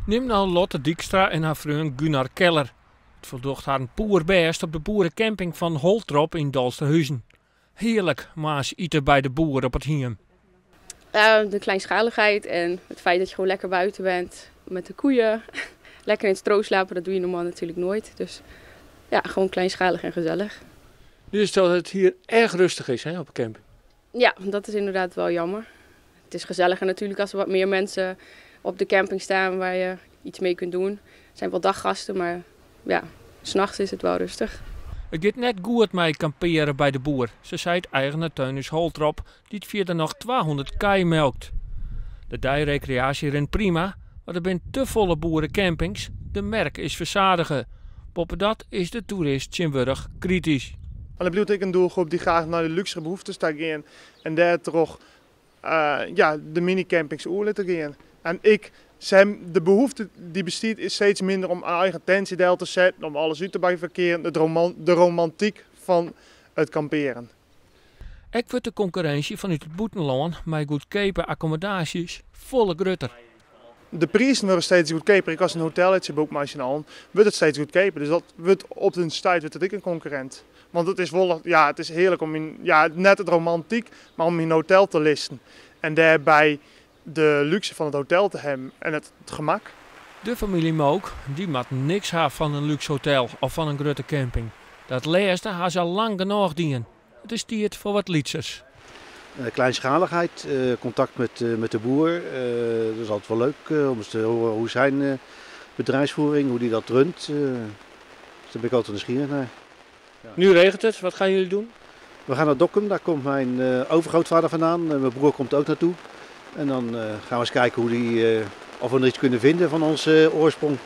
Neem nou Lotte Dijkstra en haar vriend Gunnar Keller. Het voldocht haar een poerbest op de boerencamping van Holtrop in Dalsterhuizen. Heerlijk maas eten bij de boer op het hiem. De kleinschaligheid en het feit dat je gewoon lekker buiten bent met de koeien. Lekker in het stro slapen, dat doe je normaal natuurlijk nooit. Dus ja, gewoon kleinschalig en gezellig. Dus dat het hier erg rustig is, hè, op de camping. Ja, dat is inderdaad wel jammer. Het is gezelliger natuurlijk als er wat meer mensen op de camping staan waar je iets mee kunt doen. Er zijn wel daggasten, maar ja, 's nachts is het wel rustig. Het gaat net goed mee kamperen bij de boer. Ze zei het eigen Teunus Holtrop, die het verder nog 200 kei melkt. De dijrecreatie rent prima, maar er zijn te volle boerencampings. De merk is verzadigen. Boppen dat is de toerist Tjinburg kritisch. En dan bedoel ik een doelgroep die graag naar de luxe behoeftes gaan en daar toch de minicampings oerlijk te gaan. En de behoefte die bestaat is steeds minder om een eigen tentje te zetten, om alles uit te verkeren, de romantiek van het kamperen. Ik wordt de concurrentie vanuit het buitenland met goedkope accommodaties volle grutter. De prijzen worden steeds goedkoper. Ik als een hotelletje boek maar wordt het steeds goedkoper. Dus dat wordt op de tijd wordt het ook een concurrent. Want het is het is heerlijk om net het romantiek, maar om in een hotel te listen. En daarbij de luxe van het hotel te hebben en het gemak. De familie Mook, die maakt niks haar van een luxe hotel of van een grote camping. Dat laatste haar ze al lang genoeg dienen. Het is tijd voor wat lietsers. Kleinschaligheid, contact met de boer. Dat is altijd wel leuk om eens te horen hoe zijn bedrijfsvoering, hoe die dat runt. Dus daar ben ik altijd nieuwsgierig naar. Ja. Nu regent het, wat gaan jullie doen? We gaan naar Dokkum, daar komt mijn overgrootvader vandaan. Mijn broer komt ook naartoe. En dan gaan we eens kijken of we er iets kunnen vinden van onze oorsprong.